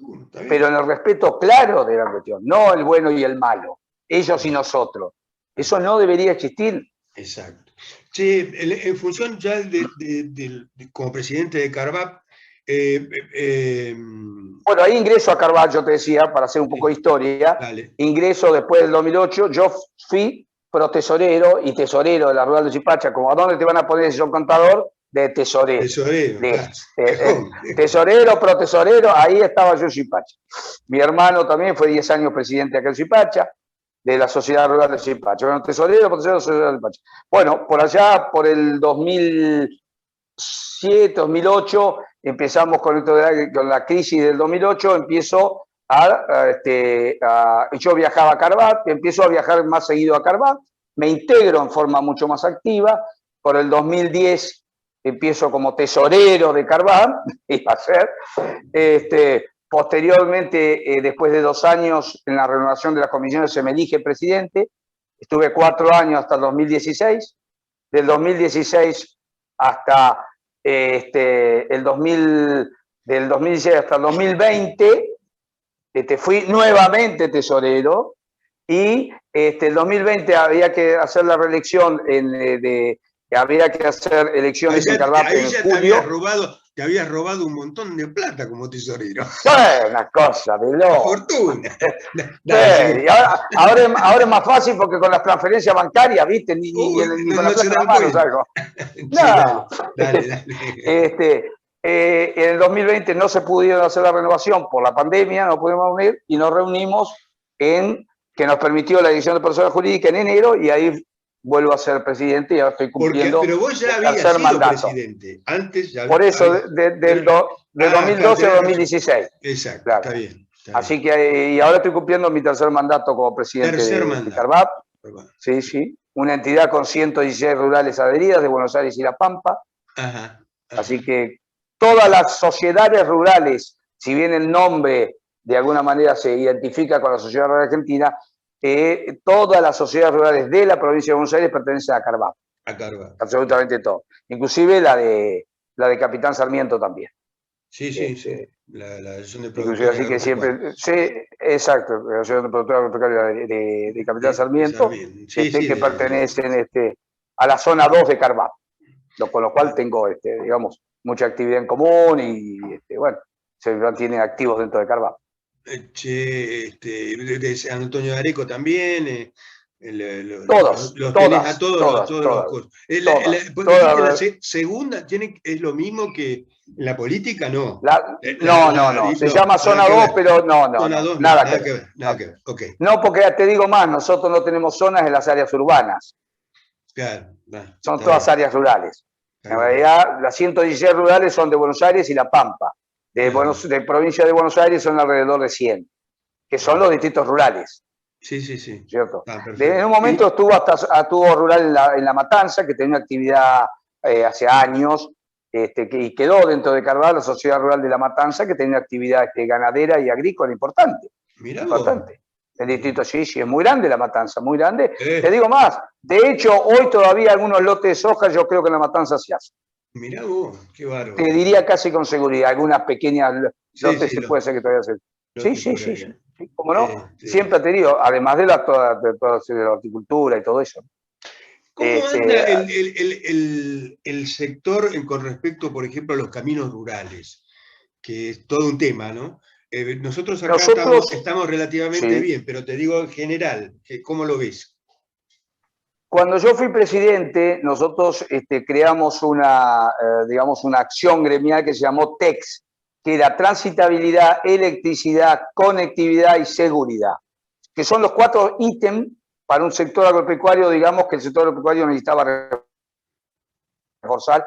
pero en el respeto claro de la cuestión, no el bueno y el malo, ellos y nosotros. Eso no debería existir. Exacto. Sí, en función ya como presidente de Carvap, bueno, ahí ingreso a Carvalho, te decía, para hacer un poco de historia. Dale. Ingreso después del 2008, yo fui protesorero y tesorero de la Rural de Suipacha. Como, ¿a dónde te van a poner si sos contador? De tesorero. Tesorero. Tesorero, protesorero, ahí estaba yo en Suipacha. Mi hermano también fue 10 años presidente acá en Suipacha, de la Sociedad Rural de Suipacha. Bueno, tesorero, protesorero, sociedad de Suipacha. Bueno, por allá, por el 2007, 2008, empezamos con la crisis del 2008, empiezo yo viajaba a Carbat, empiezo a viajar más seguido a Carbat, me integro en forma mucho más activa. Por el 2010 empiezo como tesorero de Carbat, iba a ser. Posteriormente, después de 2 años en la renovación de las comisiones, se me elige presidente. Estuve 4 años hasta el 2016. Del 2016 hasta del 2016 hasta el 2020, fui nuevamente tesorero. Y el 2020 había que hacer la reelección, había que hacer elecciones en Carbat en julio. Te habías robado un montón de plata como tesorero. Una cosa de loco. Fortuna. Y ahora es más fácil porque con las transferencias bancarias, ¿viste? Ni con la plata en la mano salgo. No. Dale. En el 2020 no se pudieron hacer la renovación por la pandemia, no pudimos unir y nos reunimos que nos permitió la elección de persona jurídica en enero, y ahí vuelvo a ser presidente y ahora estoy cumpliendo pero vos ya habías sido mandato. Presidente. Antes ya por eso, del 2012 a 2016. Exacto, claro. Está bien. Así que, y ahora estoy cumpliendo mi tercer mandato como presidente de Carbat. Sí. Una entidad con 116 rurales adheridas de Buenos Aires y La Pampa. Ajá. Así que todas las sociedades rurales, si bien el nombre de alguna manera se identifica con la Sociedad Rural Argentina, todas las sociedades rurales de la provincia de Buenos Aires pertenecen a Carbat. Absolutamente todo. Inclusive la de Capitán Sarmiento también. Sí. La asociación de productores. Así que siempre. Sí, exacto. La asociación de productores agropecuarios de Capitán Sarmiento, que pertenecen a la zona 2 de Carbat. Con lo cual tengo, digamos, mucha actividad en común y, bueno, se mantienen activos dentro de Carbat. De Antonio de Areco también. Todos. La segunda es lo mismo que la política, no. No. Se llama zona 2, pero no. Nada que ver. Okay. No, porque te digo más, nosotros no tenemos zonas en las áreas urbanas. Claro. Son todas áreas rurales. En realidad, las 116 rurales son de Buenos Aires y La Pampa. De provincia de Buenos Aires son alrededor de 100, que son los distritos rurales. Sí. ¿Cierto? En un momento estuvo rural en la Matanza, que tenía actividad hace años, y quedó dentro de Carbat la Sociedad Rural de La Matanza, que tenía actividad ganadera y agrícola importante. Importante. El distrito, sí, es muy grande La Matanza, muy grande. Te digo más, de hecho, hoy todavía algunos lotes de soja, yo creo que en La Matanza se hace. Mirá vos, qué bárbaro. Te diría casi con seguridad, algunas pequeñas lotes se puede ser que todavía se... Sí. ¿Cómo no? Siempre te digo, además de toda la horticultura y todo eso. ¿Cómo anda el sector con respecto, por ejemplo, a los caminos rurales? Que es todo un tema, ¿no? Nosotros acá estamos relativamente bien, pero te digo en general, ¿cómo lo ves? Cuando yo fui presidente, nosotros creamos una acción gremial que se llamó TEX, que era transitabilidad, electricidad, conectividad y seguridad, que son los 4 ítems para un sector agropecuario, digamos, que el sector agropecuario necesitaba reforzar.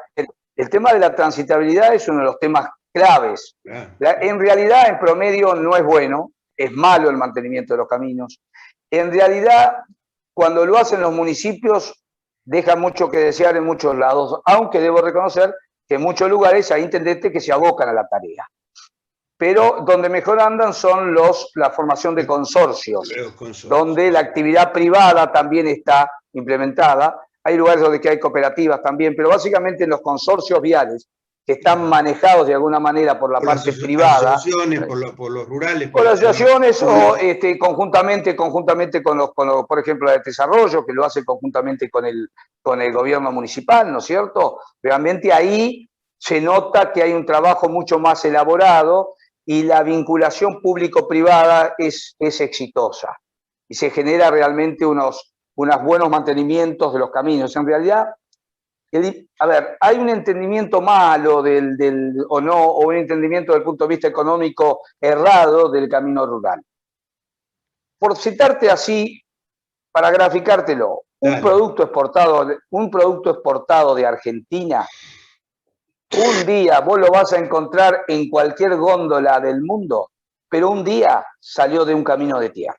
El tema de la transitabilidad es uno de los temas claves. En realidad, en promedio, no es bueno, es malo el mantenimiento de los caminos. En realidad, cuando lo hacen los municipios, deja mucho que desear en muchos lados, aunque debo reconocer que en muchos lugares hay intendentes que se abocan a la tarea. Pero donde mejor andan son la formación de consorcios, donde la actividad privada también está implementada. Hay lugares donde hay cooperativas también, pero básicamente en los consorcios viales, que están manejados de alguna manera por la parte privada. Por los rurales. Por las asociaciones o conjuntamente con por ejemplo, la de desarrollo, que lo hace conjuntamente con el gobierno municipal, ¿no es cierto? Realmente ahí se nota que hay un trabajo mucho más elaborado y la vinculación público-privada es exitosa. Y se genera realmente unos buenos mantenimientos de los caminos. En realidad, hay un entendimiento malo o un entendimiento desde el punto de vista económico errado del camino rural. Por citarte así, para graficártelo, un producto exportado de Argentina, un día vos lo vas a encontrar en cualquier góndola del mundo pero un día salió de un camino de tierra.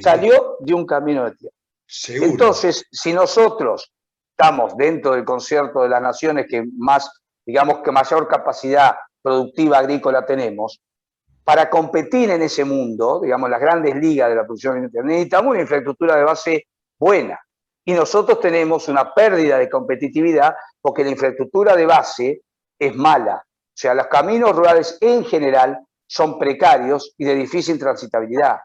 Salió de un camino de tierra. Seguro. Entonces, si nosotros estamos dentro del concierto de las naciones que más, digamos, que mayor capacidad productiva agrícola tenemos, para competir en ese mundo, digamos, las grandes ligas de la producción alimentaria, necesitamos una infraestructura de base buena. Y nosotros tenemos una pérdida de competitividad porque la infraestructura de base es mala. O sea, los caminos rurales en general son precarios y de difícil transitabilidad.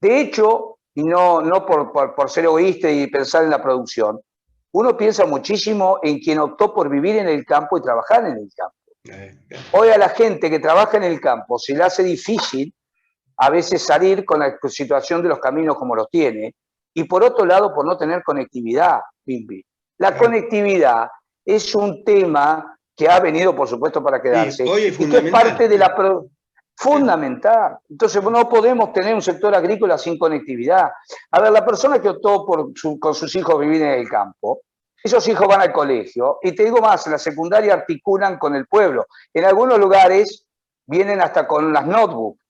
De hecho, y no por ser egoísta y pensar en la producción, uno piensa muchísimo en quien optó por vivir en el campo y trabajar en el campo. Hoy a la gente que trabaja en el campo se le hace difícil a veces salir con la situación de los caminos como los tiene, y por otro lado por no tener conectividad, Pimpi. La conectividad es un tema que ha venido, por supuesto, para quedarse, hoy es y que es parte de la fundamental. Entonces no podemos tener un sector agrícola sin conectividad. A ver, la persona que optó con sus hijos vivir en el campo, esos hijos van al colegio, y te digo más, en la secundaria articulan con el pueblo. En algunos lugares vienen hasta con las notebooks.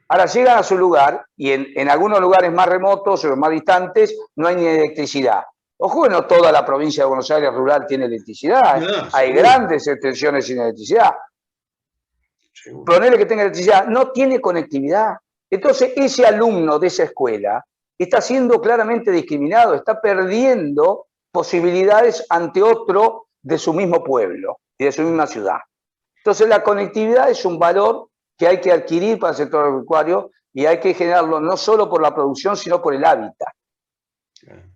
Ahora llegan a su lugar, y en algunos lugares más remotos o más distantes no hay ni electricidad. Ojo, no toda la provincia de Buenos Aires rural tiene electricidad. No, hay grandes extensiones sin electricidad. Ponele que tenga electricidad, no tiene conectividad. Entonces ese alumno de esa escuela está siendo claramente discriminado, está perdiendo posibilidades ante otro de su mismo pueblo y de su misma ciudad. Entonces la conectividad es un valor que hay que adquirir para el sector agropecuario y hay que generarlo no solo por la producción, sino por el hábitat.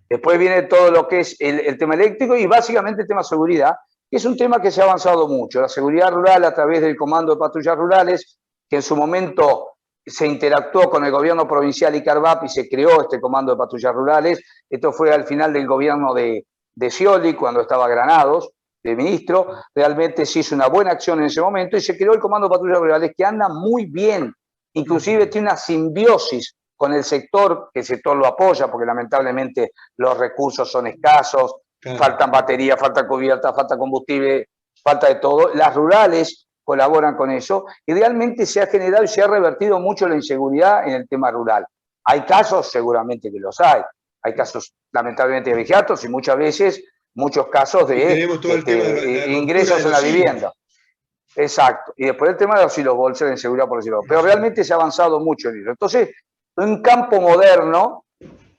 Después viene todo lo que es el tema eléctrico y básicamente el tema seguridad, que es un tema que se ha avanzado mucho. La seguridad rural a través del Comando de Patrullas Rurales, que en su momento se interactuó con el gobierno provincial y Carvap y se creó este Comando de Patrullas Rurales. Esto fue al final del gobierno de Scioli, cuando estaba Granados, de ministro. Realmente se hizo una buena acción en ese momento y se creó el Comando de Patrullas Rurales, que anda muy bien. Inclusive tiene una simbiosis con el sector, que el sector lo apoya, porque lamentablemente los recursos son escasos, faltan baterías, falta cubierta, falta combustible, falta de todo. Las rurales colaboran con eso y realmente se ha generado y se ha revertido mucho la inseguridad en el tema rural. Hay casos, seguramente que los hay casos lamentablemente de vejiatos y muchas veces muchos casos de ingresos en la vivienda. Exacto. Y después el tema de los bolsas de inseguridad por decirlo. Pero realmente se ha avanzado mucho en eso. Entonces, un campo moderno,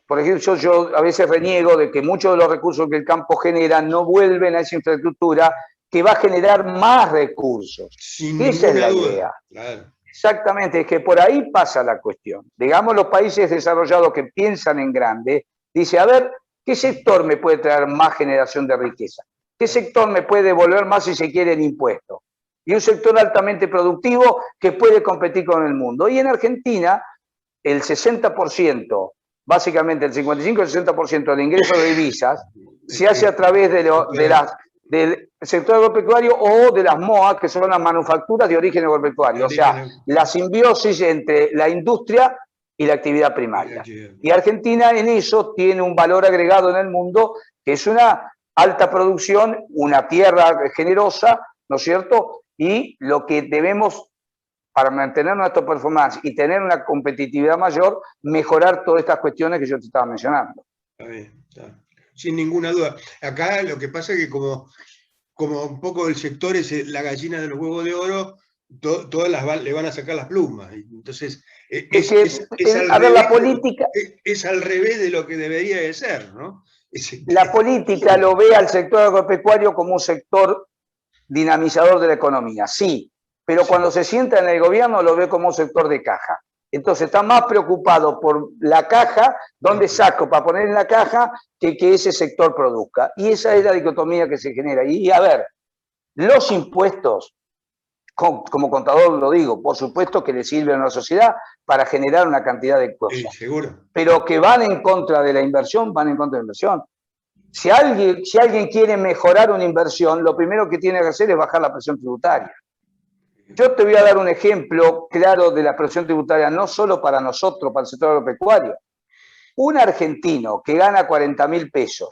por ejemplo, yo a veces reniego de que muchos de los recursos que el campo genera no vuelven a esa infraestructura que va a generar más recursos. Esa es la idea. Claro. Exactamente, es que por ahí pasa la cuestión. Digamos, los países desarrollados que piensan en grande, dice, a ver, ¿qué sector me puede traer más generación de riqueza? ¿Qué sector me puede devolver más si se quiere en impuestos? Y un sector altamente productivo que puede competir con el mundo. Y en Argentina, el 60%, básicamente el 55 y el 60% del ingreso de divisas se hace a través del sector agropecuario o de las MOA, que son las manufacturas de origen agropecuario. O sea, la simbiosis entre la industria y la actividad primaria. Y Argentina en eso tiene un valor agregado en el mundo, que es una alta producción, una tierra generosa, ¿no es cierto? Y lo que debemos, para mantener nuestra performance y tener una competitividad mayor, mejorar todas estas cuestiones que yo te estaba mencionando. Está bien, está. Sin ninguna duda. Acá lo que pasa es que como un poco el sector es la gallina de los huevos de oro, todas le van a sacar las plumas. Entonces, es al revés de lo que debería de ser, ¿no? La política lo ve al sector agropecuario como un sector dinamizador de la economía, sí, pero cuando se sienta en el gobierno lo ve como un sector de caja. Entonces está más preocupado por la caja, dónde saco para poner en la caja, que ese sector produzca. Y esa es la dicotomía que se genera. Y a ver, los impuestos, como contador lo digo, por supuesto que le sirven a la sociedad para generar una cantidad de cosas. Sí, seguro. Pero que van en contra de la inversión, van en contra de la inversión. Si alguien quiere mejorar una inversión, lo primero que tiene que hacer es bajar la presión tributaria. Yo te voy a dar un ejemplo claro de la presión tributaria, no solo para nosotros, para el sector agropecuario. Un argentino que gana 40.000 pesos,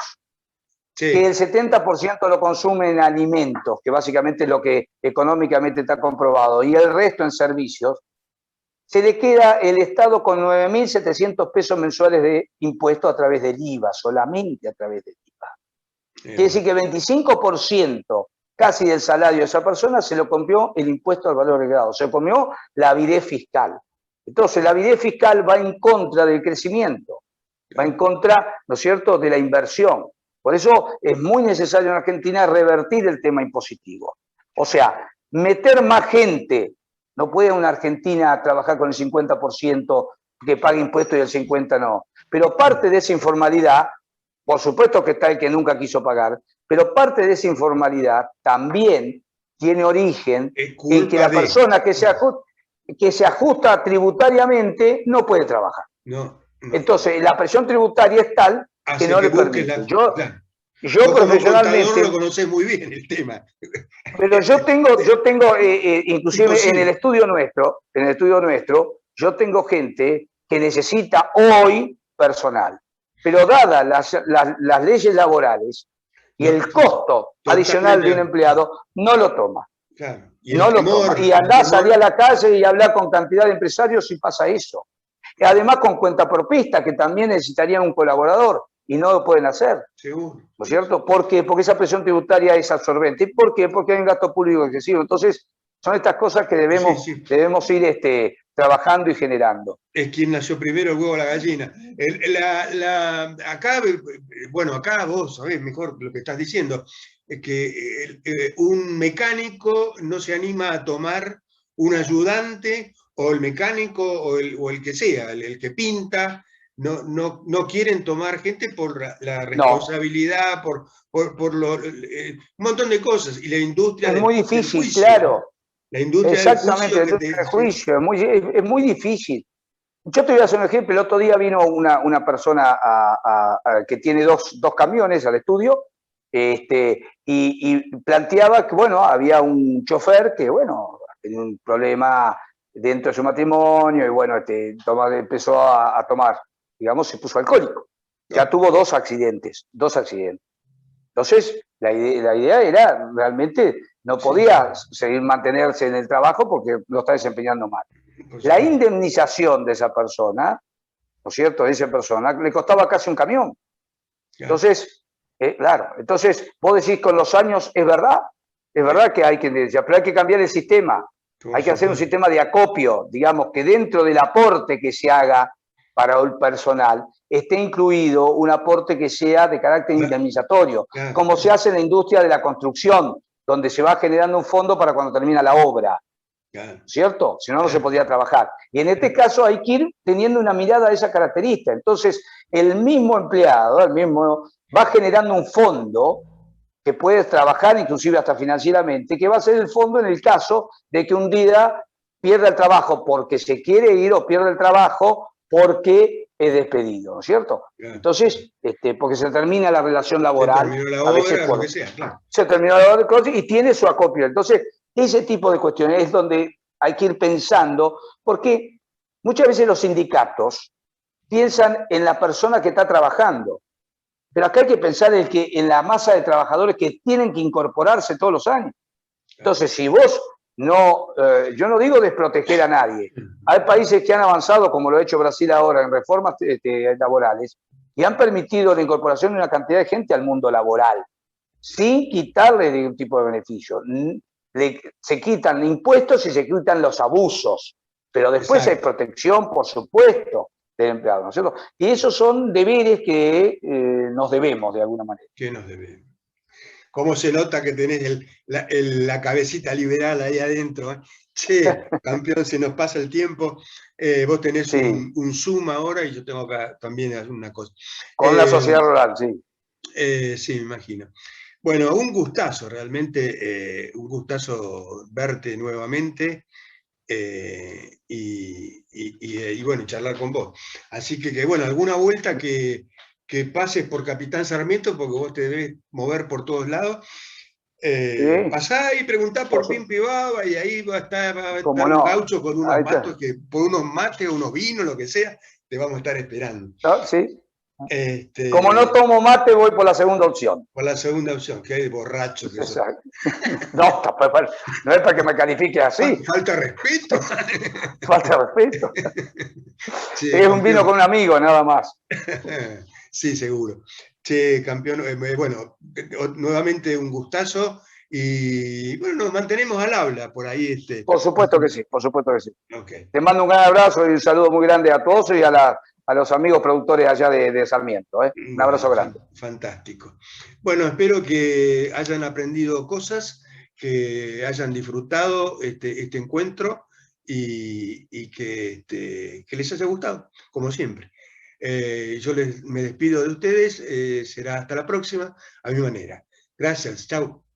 que el 70% lo consume en alimentos, que básicamente es lo que económicamente está comprobado, y el resto en servicios, se le queda el Estado con 9.700 pesos mensuales de impuesto a través del IVA, solamente a través del IVA. Quiere decir que 25% casi del salario de esa persona se lo comió el impuesto al valor agregado, se comió la avidez fiscal. Entonces, la avidez fiscal va en contra del crecimiento, va en contra, ¿no es cierto?, de la inversión. Por eso es muy necesario en Argentina revertir el tema impositivo. O sea, meter más gente. No puede una Argentina trabajar con el 50% que pague impuestos y el 50% no. Pero parte de esa informalidad, por supuesto que está el que nunca quiso pagar, pero parte de esa informalidad también tiene origen en que la persona que se ajusta tributariamente no puede trabajar. No. Entonces, la presión tributaria es tal que no le permite. Yo profesionalmente... Como lo conoces muy bien el tema. Pero yo tengo inclusive en el estudio nuestro, yo tengo gente que necesita hoy personal. Pero dadas las leyes laborales y el costo adicional de un empleado, no lo toma. Claro. Y andá, salí a la calle y hablar con cantidad de empresarios y pasa eso. Y además con cuentapropista, que también necesitarían un colaborador y no lo pueden hacer. Seguro. ¿No es cierto? ¿Por qué? Porque esa presión tributaria es absorbente. ¿Y por qué? Porque hay un gasto público excesivo. Entonces, son estas cosas que debemos ir trabajando y generando. Es quien nació primero, el huevo o la gallina. Acá vos sabés mejor lo que estás diciendo, es que un mecánico no se anima a tomar un ayudante, o el mecánico, o el que sea, el que pinta. No quieren tomar gente por la responsabilidad, por un montón de cosas. Y la industria es muy difícil, juicio, claro. La industria exactamente, del juicio, es muy difícil. Yo te voy a hacer un ejemplo. El otro día vino una persona que tiene dos camiones al estudio y planteaba que, bueno, había un chofer que, bueno, tenía un problema dentro de su matrimonio y, bueno, empezó a tomar, digamos, se puso alcohólico. Ya tuvo dos accidentes. Entonces, la idea era, realmente, no podía seguir mantenerse en el trabajo porque lo está desempeñando mal. La indemnización de esa persona, ¿no es cierto?, de esa persona, le costaba casi un camión. Entonces, entonces vos decís con los años, es verdad que hay que indemnizar, pero hay que cambiar el sistema. Hay que hacer un sistema de acopio, digamos, que dentro del aporte que se haga para el personal esté incluido un aporte que sea de carácter indemnizatorio, como se hace en la industria de la construcción, donde se va generando un fondo para cuando termina la obra, ¿cierto? Si no, no se podía trabajar. Y en este caso hay que ir teniendo una mirada de esa característica. Entonces, el mismo empleado, va generando un fondo que puede trabajar inclusive hasta financieramente, que va a ser el fondo en el caso de que un día pierda el trabajo porque se quiere ir o pierde el trabajo porque es despedido, ¿no es cierto? Entonces, porque se termina la relación laboral. Se terminó la obra, lo que sea, claro. Se terminó la obra y tiene su acopio. Entonces, ese tipo de cuestiones es donde hay que ir pensando, porque muchas veces los sindicatos piensan en la persona que está trabajando, pero acá hay que pensar en la masa de trabajadores que tienen que incorporarse todos los años. Entonces, si vos yo no digo desproteger a nadie. Hay países que han avanzado, como lo ha hecho Brasil ahora, en reformas laborales, y han permitido la incorporación de una cantidad de gente al mundo laboral, sin quitarle ningún tipo de beneficio. Se quitan impuestos y se quitan los abusos, pero después hay protección, por supuesto, del empleado, ¿no es cierto? Y esos son deberes que nos debemos, de alguna manera. ¿Qué nos debemos? ¿Cómo se nota que tenés la cabecita liberal ahí adentro? Che, campeón, se nos pasa el tiempo. Vos tenés un Zoom ahora y yo tengo acá también una cosa. Con la sociedad rural, sí. Sí, me imagino. Bueno, un gustazo, realmente, un gustazo verte nuevamente y bueno, charlar con vos. Así que bueno, alguna vuelta que pases por Capitán Sarmiento, porque vos te debes mover por todos lados. Pasá y preguntá por Pimpi Baba y ahí va a estar un gaucho con unos matos, por unos mates, unos vinos, lo que sea, te vamos a estar esperando. Sí. Como no tomo mate, voy por la segunda opción. Por la segunda opción, que es borracho que sos. No, no es para que me califique así. Falta respeto. Falta respeto. Sí, es un vino con un amigo, nada más. Sí, seguro. Che, campeón, bueno, nuevamente un gustazo y bueno, nos mantenemos al habla por ahí. Por supuesto que sí, por supuesto que sí. Okay. Te mando un gran abrazo y un saludo muy grande a todos y a los amigos productores allá de Sarmiento. Un abrazo grande. Fantástico. Bueno, espero que hayan aprendido cosas, que hayan disfrutado este encuentro y que les haya gustado, como siempre. Yo me despido de ustedes, será hasta la próxima, a mi manera. Gracias, chao.